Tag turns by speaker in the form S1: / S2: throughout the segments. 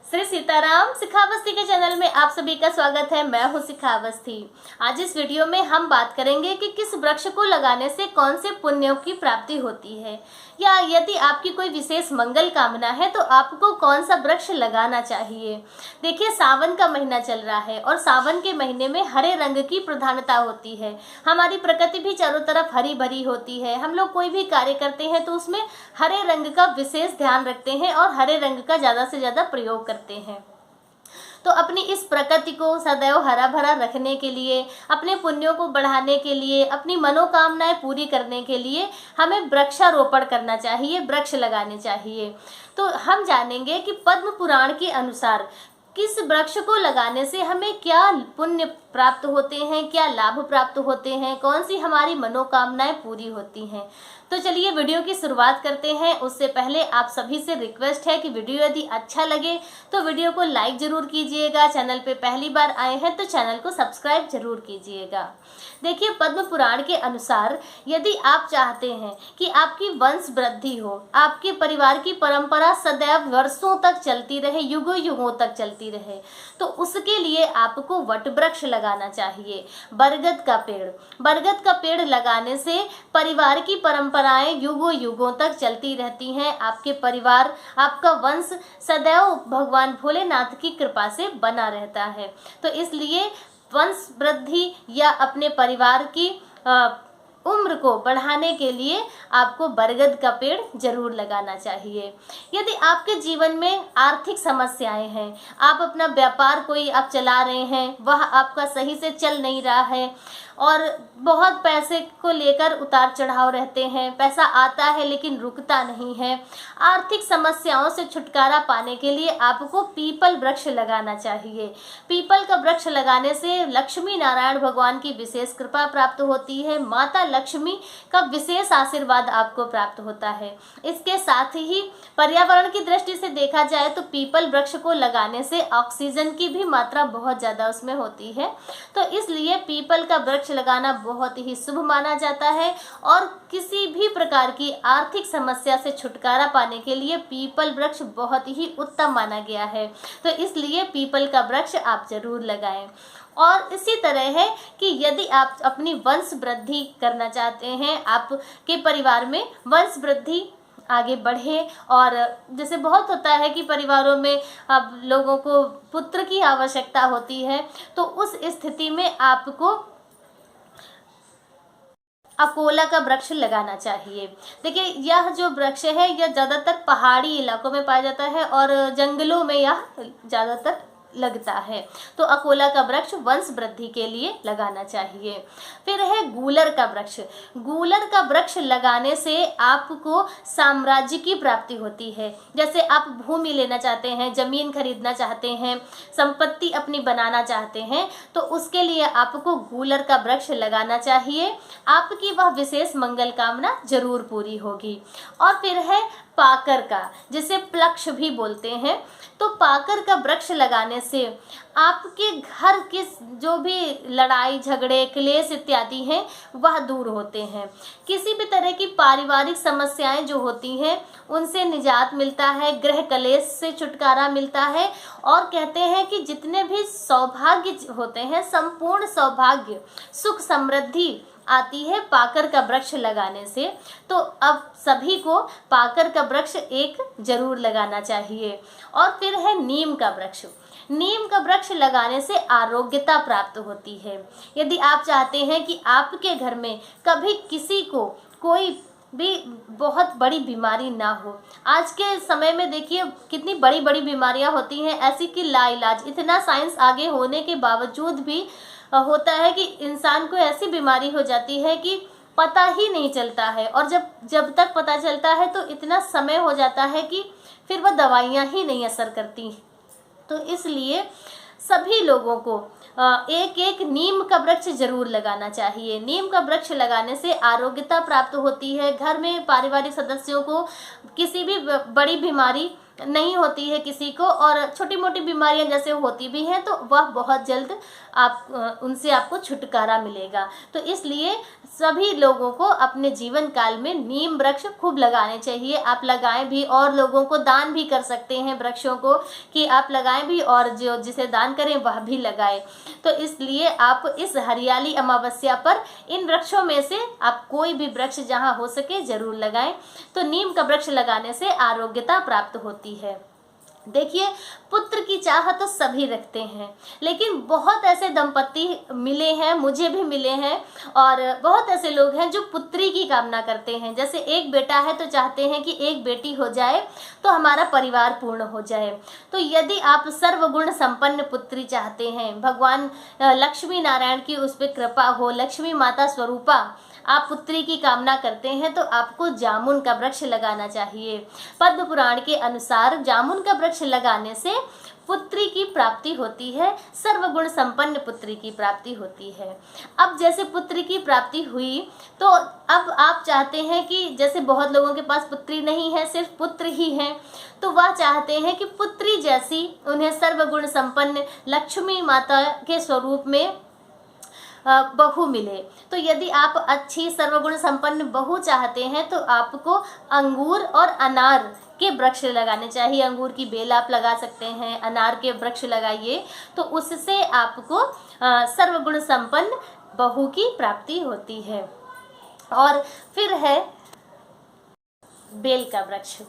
S1: श्री सीताराम शिखावस्थी के चैनल में आप सभी का स्वागत है। मैं हूँ शिखावस्थी। आज इस वीडियो में हम बात करेंगे कि किस वृक्ष को लगाने से कौन से पुण्यों की प्राप्ति होती है, या यदि आपकी कोई विशेष मंगल कामना है तो आपको कौन सा वृक्ष लगाना चाहिए। देखिए, सावन का महीना चल रहा है और सावन के महीने में हरे रंग की प्रधानता होती है। हमारी प्रकृति भी चारों तरफ हरी भरी होती है। हम लोग कोई भी कार्य करते हैं तो उसमें हरे रंग का विशेष ध्यान रखते हैं और हरे रंग का ज़्यादा से ज़्यादा प्रयोग करते हैं। तो अपनी इस प्रकृति को सदैव हरा भरा रखने के लिए, अपने पुण्यों को बढ़ाने के लिए, अपनी मनोकामनाएं पूरी करने के लिए हमें वृक्षारोपण करना चाहिए, वृक्ष लगाने चाहिए। तो हम जानेंगे कि पद्म पुराण के अनुसार किस वृक्ष को लगाने से हमें क्या पुण्य प्राप्त होते हैं, क्या लाभ प्राप्त होते हैं, कौन सी हमारी मनोकामनाएं पूरी होती हैं। तो चलिए वीडियो की शुरुआत करते हैं। उससे पहले आप सभी से रिक्वेस्ट है कि वीडियो यदि अच्छा लगे तो वीडियो को लाइक जरूर कीजिएगा। चैनल पे पहली बार आए हैं तो चैनल को सब्सक्राइब जरूर कीजिएगा। देखिए, पद्म पुराण के अनुसार यदि आप चाहते हैं कि आपकी वंश वृद्धि हो, आपके परिवार की परंपरा सदैव वर्षों तक चलती रहे, युगों युगों तक चलती रहे, तो उसके लिए आपको वट वृक्ष लगाना चाहिए। बरगद का पेड़, बरगद का पेड़ लगाने से परिवार की परंपराएं युगों युगों तक चलती रहती हैं। आपके परिवार, आपका वंश सदैव भगवान भोलेनाथ की कृपा से बना रहता है। तो इसलिए वंश वृद्धि या अपने परिवार की उम्र को बढ़ाने के लिए आपको बरगद का पेड़ जरूर लगाना चाहिए। यदि आपके जीवन में आर्थिक समस्याएं हैं, आप अपना व्यापार कोई आप चला रहे हैं, वह आपका सही से चल नहीं रहा है और बहुत पैसे को लेकर उतार चढ़ाव रहते हैं, पैसा आता है लेकिन रुकता नहीं है, आर्थिक समस्याओं से छुटकारा पाने के लिए आपको पीपल वृक्ष लगाना चाहिए। पीपल का वृक्ष लगाने से लक्ष्मी नारायण भगवान की विशेष कृपा प्राप्त होती है, माता लक्ष्मी का विशेष आशीर्वाद आपको प्राप्त होता है। इसके साथ ही पर्यावरण की दृष्टि से देखा जाए तो पीपल वृक्ष को लगाने से ऑक्सीजन की भी मात्रा बहुत ज़्यादा उसमें होती है। तो इसलिए पीपल का वृक्ष लगाना बहुत ही शुभ माना जाता है और किसी भी प्रकार की आर्थिक समस्या से छुटकारा पाने के लिए पीपल वृक्ष बहुत ही उत्तम माना गया है। तो इसलिए पीपल का वृक्ष आप जरूर लगाएं। और इसी तरह है कि यदि आप अपनी वंश वृद्धि करना चाहते हैं, आपके परिवार में वंश वृद्धि आगे बढ़े, और जैसे बहुत होता है कि परिवारों में अब लोगों को पुत्र की आवश्यकता होती है, तो उस स्थिति में आपको अकोला का वृक्ष लगाना चाहिए। देखिए, यह जो वृक्ष है यह ज़्यादातर पहाड़ी इलाकों में पाया जाता है और जंगलों में यह ज़्यादातर लगता है। तो अकोला का वृक्ष वंश वृद्धि के लिए लगाना चाहिए। फिर है गूलर का वृक्ष। गूलर का वृक्ष लगाने से आपको साम्राज्य की प्राप्ति होती है। जैसे आप भूमि लेना चाहते हैं, जमीन खरीदना चाहते हैं, संपत्ति अपनी बनाना चाहते हैं, तो उसके लिए आपको गूलर का वृक्ष लगाना चाहिए। आपकी वह विशेष मंगल कामना जरूर पूरी होगी। और फिर है पाकर का, जिसे प्लक्ष भी बोलते हैं। तो पाकर का वृक्ष लगाने से आपके घर के जो भी लड़ाई झगड़े क्लेश इत्यादि हैं वह दूर होते हैं। किसी भी तरह की पारिवारिक समस्याएं जो होती हैं उनसे निजात मिलता है, गृह कलेश से छुटकारा मिलता है। और कहते हैं कि जितने भी सौभाग्य होते हैं, संपूर्ण सौभाग्य, सुख समृद्धि आती है पाकर का वृक्ष लगाने से। तो अब सभी को पाकर का वृक्ष एक जरूर लगाना चाहिए। और फिर है नीम का वृक्ष। नीम का वृक्ष लगाने से आरोग्यता प्राप्त होती है। यदि आप चाहते हैं कि आपके घर में कभी किसी को कोई भी बहुत बड़ी बीमारी ना हो, आज के समय में देखिए कितनी बड़ी बड़ी बीमारियां होती हैं ऐसी कि लाइलाज, इतना साइंस आगे होने के बावजूद भी होता है कि इंसान को ऐसी बीमारी हो जाती है कि पता ही नहीं चलता है, और जब तक पता चलता है तो इतना समय हो जाता है कि फिर वह दवाइयाँ ही नहीं असर करती। तो इसलिए सभी लोगों को एक एक नीम का वृक्ष जरूर लगाना चाहिए। नीम का वृक्ष लगाने से आरोग्यता प्राप्त होती है, घर में पारिवारिक सदस्यों को किसी भी बड़ी बीमारी नहीं होती है किसी को, और छोटी मोटी बीमारियां जैसे होती भी हैं तो वह बहुत जल्द आप उनसे आपको छुटकारा मिलेगा। तो इसलिए सभी लोगों को अपने जीवन काल में नीम वृक्ष खूब लगाने चाहिए। आप लगाएं भी और लोगों को दान भी कर सकते हैं वृक्षों को, कि आप लगाएं भी और जो जिसे दान करें वह भी लगाए। तो इसलिए आप इस हरियाली अमावस्या पर इन वृक्षों में से आप कोई भी वृक्ष जहाँ हो सके जरूर लगाएं। तो नीम का वृक्ष लगाने से आरोग्यता प्राप्त होती है। देखिए, पुत्र की चाह तो सभी रखते हैं, लेकिन बहुत ऐसे दंपति मिले हैं, मुझे भी मिले हैं, और बहुत ऐसे लोग हैं जो पुत्री की कामना करते हैं। जैसे एक बेटा है तो चाहते हैं कि एक बेटी हो जाए तो हमारा परिवार पूर्ण हो जाए। तो यदि आप सर्वगुण संपन्न पुत्री चाहते हैं, भगवान लक्ष्मी नारायण की उस पर कृपा हो, लक्ष्मी माता स्वरूपा आप पुत्री की कामना करते हैं, तो आपको जामुन का वृक्ष लगाना चाहिए। पद्म पुराण के अनुसार जामुन का वृक्ष लगाने से पुत्री की प्राप्ति होती है, सर्वगुण संपन्न पुत्री की प्राप्ति होती है। अब जैसे पुत्री की प्राप्ति हुई तो अब आप चाहते हैं कि जैसे बहुत लोगों के पास पुत्री नहीं है, सिर्फ पुत्र ही हैं, तो वह चाहते हैं कि पुत्री जैसी उन्हें सर्वगुण संपन्न लक्ष्मी माता के स्वरूप में बहू मिले। तो यदि आप अच्छी सर्वगुण संपन्न बहू चाहते हैं तो आपको अंगूर और अनार के वृक्ष लगाने चाहिए। अंगूर की बेल आप लगा सकते हैं, अनार के वृक्ष लगाइए, तो उससे आपको सर्वगुण संपन्न बहू की प्राप्ति होती है। और फिर है बेल का वृक्ष।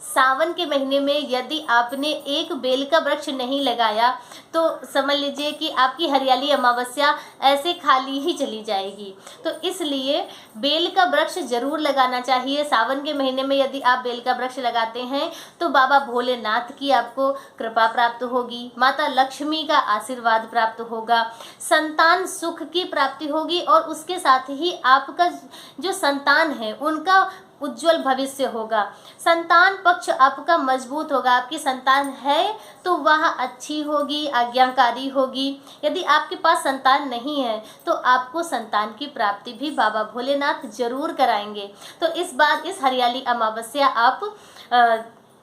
S1: सावन के महीने में यदि आपने एक बेल का वृक्ष नहीं लगाया तो समझ लीजिए कि आपकी हरियाली अमावस्या ऐसे खाली ही चली जाएगी। तो इसलिए बेल का वृक्ष जरूर लगाना चाहिए। सावन के महीने में यदि आप बेल का वृक्ष लगाते हैं तो बाबा भोलेनाथ की आपको कृपा प्राप्त होगी, माता लक्ष्मी का आशीर्वाद प्राप्त होगा, संतान सुख की प्राप्ति होगी, और उसके साथ ही आपका जो संतान है उनका उज्जवल भविष्य होगा। संतान पक्ष आपका मजबूत होगा। आपकी संतान है तो वह अच्छी होगी, आज्ञाकारी होगी। यदि आपके पास संतान नहीं है तो आपको संतान की प्राप्ति भी बाबा भोलेनाथ जरूर कराएंगे। तो इस बार इस हरियाली अमावस्या आप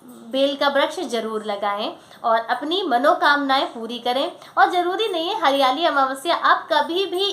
S1: बेल का वृक्ष जरूर लगाएं और अपनी मनोकामनाएं पूरी करें। और ज़रूरी नहीं है हरियाली अमावस्या, आप कभी भी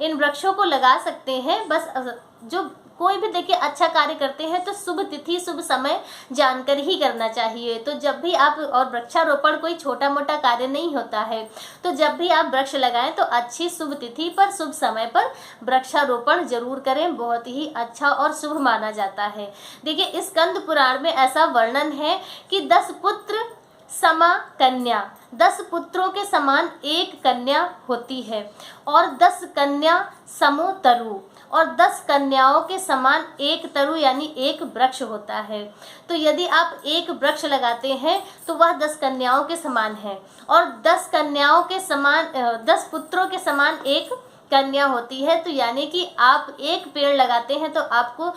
S1: इन वृक्षों को लगा सकते हैं। बस जो कोई भी देखिए अच्छा कार्य करते हैं तो शुभ तिथि शुभ समय जानकर ही करना चाहिए। तो जब भी आप, और वृक्षारोपण कोई छोटा मोटा कार्य नहीं होता है, तो जब भी आप वृक्ष लगाएं तो अच्छी शुभ तिथि पर शुभ समय पर वृक्षारोपण जरूर करें, बहुत ही अच्छा और शुभ माना जाता है। देखिए, स्कंद पुराण में ऐसा वर्णन है कि 10 पुत्र समा कन्या, 10 पुत्रों के समान एक कन्या होती है, और 10 कन्या समो तरु, और 10 कन्याओं के समान एक तरु यानी एक वृक्ष होता है। तो यदि आप एक वृक्ष लगाते हैं तो वह 10 कन्याओं के समान है, और 10 कन्याओं के समान 10 पुत्रों के समान एक कन्या होती है। तो यानी कि आप एक पेड़ लगाते हैं तो आपको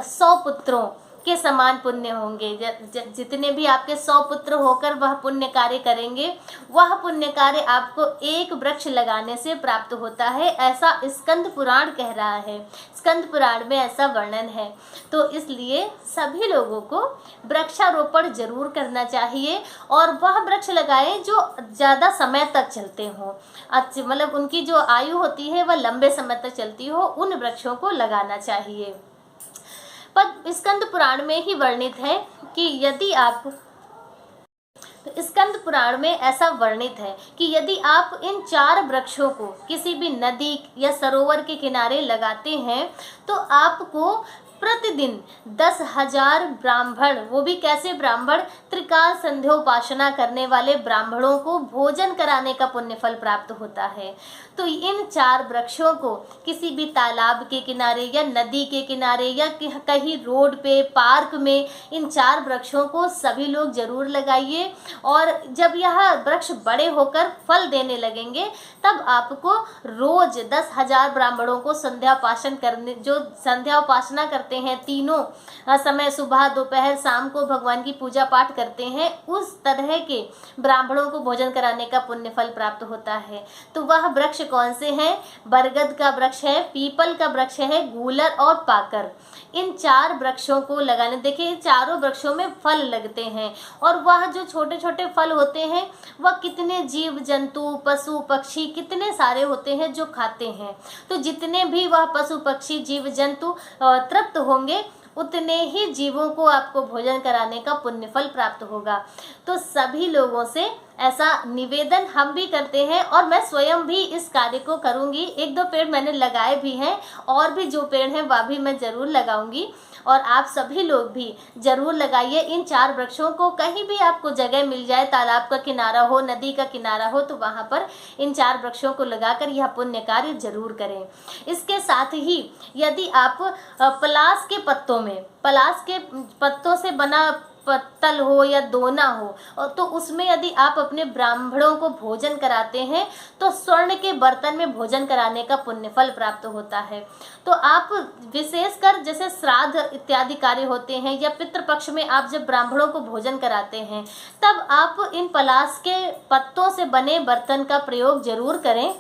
S1: 100 पुत्रों के समान पुण्य होंगे। जितने भी आपके 100 पुत्र होकर वह पुण्य कार्य करेंगे, वह पुण्य कार्य आपको एक वृक्ष लगाने से प्राप्त होता है, ऐसा स्कंद पुराण कह रहा है। स्कंद पुराण में ऐसा वर्णन है। तो इसलिए सभी लोगों को वृक्षारोपण जरूर करना चाहिए, और वह वृक्ष लगाएं जो ज़्यादा समय तक चलते हों, अच्छे मतलब उनकी जो आयु होती है वह लंबे समय तक चलती हो, उन वृक्षों को लगाना चाहिए। पर स्कंद पुराण में ही वर्णित है कि यदि आप, तो स्कंद पुराण में ऐसा वर्णित है कि यदि आप इन 4 वृक्षों को किसी भी नदी या सरोवर के किनारे लगाते हैं तो आपको प्रतिदिन 10,000 ब्राह्मण, वो भी कैसे ब्राह्मण, त्रिकाल संध्योपासना करने वाले ब्राह्मणों को भोजन कराने का पुण्य फल प्राप्त होता है। तो इन 4 वृक्षों को किसी भी तालाब के किनारे या नदी के किनारे या कहीं रोड पे, पार्क में, इन 4 वृक्षों को सभी लोग जरूर लगाइए। और जब यह वृक्ष बड़े होकर फल देने लगेंगे तब आपको रोज 10,000 ब्राह्मणों को संध्या उपासना करते करते हैं, तीनों समय सुबह दोपहर शाम को भगवान की पूजा पाठ करते हैं, उस तरह के ब्राह्मणों को भोजन कराने का पुण्य फल प्राप्त होता है। तो वह वृक्ष कौन से हैं? बरगद का वृक्ष है, पीपल का वृक्ष है, गूलर और पाकर। इन 4 वृक्षों को लगाने, देखिए चारों वृक्षों में फल लगते हैं और वह जो छोटे छोटे फल होते हैं वह कितने जीव जंतु पशु पक्षी कितने सारे होते हैं जो खाते हैं। तो जितने भी वह पशु पक्षी जीव जंतु तृप्त होंगे उतने ही जीवों को आपको भोजन कराने का पुण्य फल प्राप्त होगा। तो सभी लोगों से ऐसा निवेदन हम भी करते हैं और मैं स्वयं भी इस कार्य को करूंगी। 1-2 पेड़ मैंने लगाए भी हैं और भी जो पेड़ हैं वह भी मैं ज़रूर लगाऊंगी और आप सभी लोग भी ज़रूर लगाइए इन 4 वृक्षों को। कहीं भी आपको जगह मिल जाए, तालाब का किनारा हो, नदी का किनारा हो, तो वहाँ पर इन 4 वृक्षों को लगाकर यह पुण्य कार्य जरूर करें। इसके साथ ही यदि आप पलास के पत्तों से बना पत्तल हो या दोना हो और तो उसमें यदि आप अपने ब्राह्मणों को भोजन कराते हैं तो स्वर्ण के बर्तन में भोजन कराने का पुण्य फल प्राप्त होता है। तो आप विशेषकर जैसे श्राद्ध इत्यादि कार्य होते हैं या पितृपक्ष में आप जब ब्राह्मणों को भोजन कराते हैं तब आप इन पलास के पत्तों से बने बर्तन का प्रयोग जरूर करें,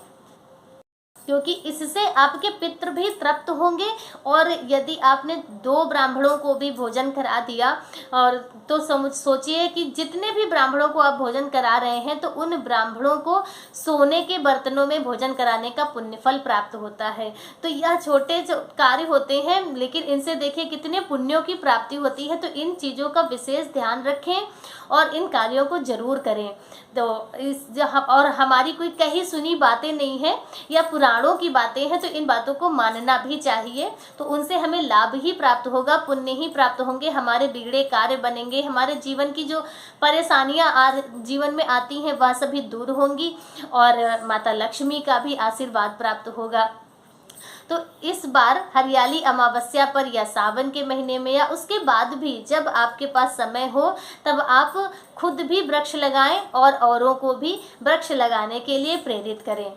S1: क्योंकि इससे आपके पितृ भी तृप्त होंगे। और यदि आपने 2 ब्राह्मणों को भी भोजन करा दिया और तो सोचिए कि जितने भी ब्राह्मणों को आप भोजन करा रहे हैं तो उन ब्राह्मणों को सोने के बर्तनों में भोजन कराने का पुण्य फल प्राप्त होता है। तो यह छोटे जो कार्य होते हैं लेकिन इनसे देखिए कितने पुण्यों की प्राप्ति होती है। तो इन चीज़ों का विशेष ध्यान रखें और इन कार्यों को जरूर करें। तो और हमारी कोई कही सुनी बातें नहीं है या पुराणों की बातें हैं, तो इन बातों को मानना भी चाहिए। तो उनसे हमें लाभ ही प्राप्त होगा, पुण्य ही प्राप्त होंगे, हमारे बिगड़े कार्य बनेंगे, हमारे जीवन की जो परेशानियां जीवन में आती हैं वह सभी दूर होंगी और माता लक्ष्मी का भी आशीर्वाद प्राप्त होगा। तो इस बार हरियाली अमावस्या पर या सावन के महीने में या उसके बाद भी जब आपके पास समय हो तब आप खुद भी वृक्ष लगाएं और औरों को भी वृक्ष लगाने के लिए प्रेरित करें।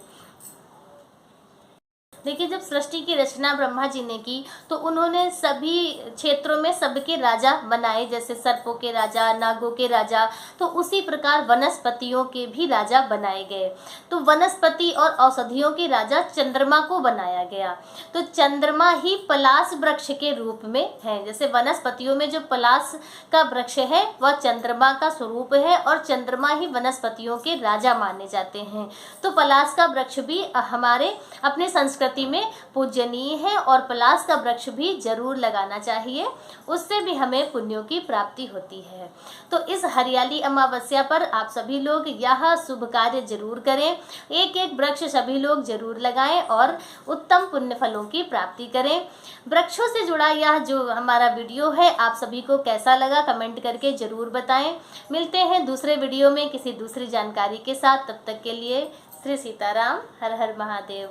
S1: देखिए, जब सृष्टि की रचना ब्रह्मा जी ने की तो उन्होंने सभी क्षेत्रों में सबके राजा बनाए, जैसे सर्पों के राजा, नागों के राजा। तो उसी प्रकार वनस्पतियों के भी राजा बनाए गए। तो वनस्पति और औषधियों के राजा चंद्रमा को बनाया गया। तो चंद्रमा ही पलाश वृक्ष के रूप में है। जैसे वनस्पतियों में जो पलाश का वृक्ष है वह चंद्रमा का स्वरूप है और चंद्रमा ही वनस्पतियों के राजा माने जाते हैं। तो पलाश का वृक्ष भी हमारे अपने संस्कृति में पूजनीय है और पलाश का वृक्ष भी जरूर लगाना चाहिए, उससे भी हमें पुण्यों की प्राप्ति होती है। तो इस हरियाली अमावस्या पर आप सभी लोग यह शुभ कार्य जरूर करें, एक वृक्ष सभी लोग जरूर लगाएं और उत्तम पुण्य फलों की प्राप्ति करें। वृक्षों से जुड़ा यह जो हमारा वीडियो है आप सभी को कैसा लगा कमेंट करके जरूर बताएं। मिलते हैं दूसरे वीडियो में किसी दूसरी जानकारी के साथ, तब तक के लिए श्री सीताराम, हर हर महादेव।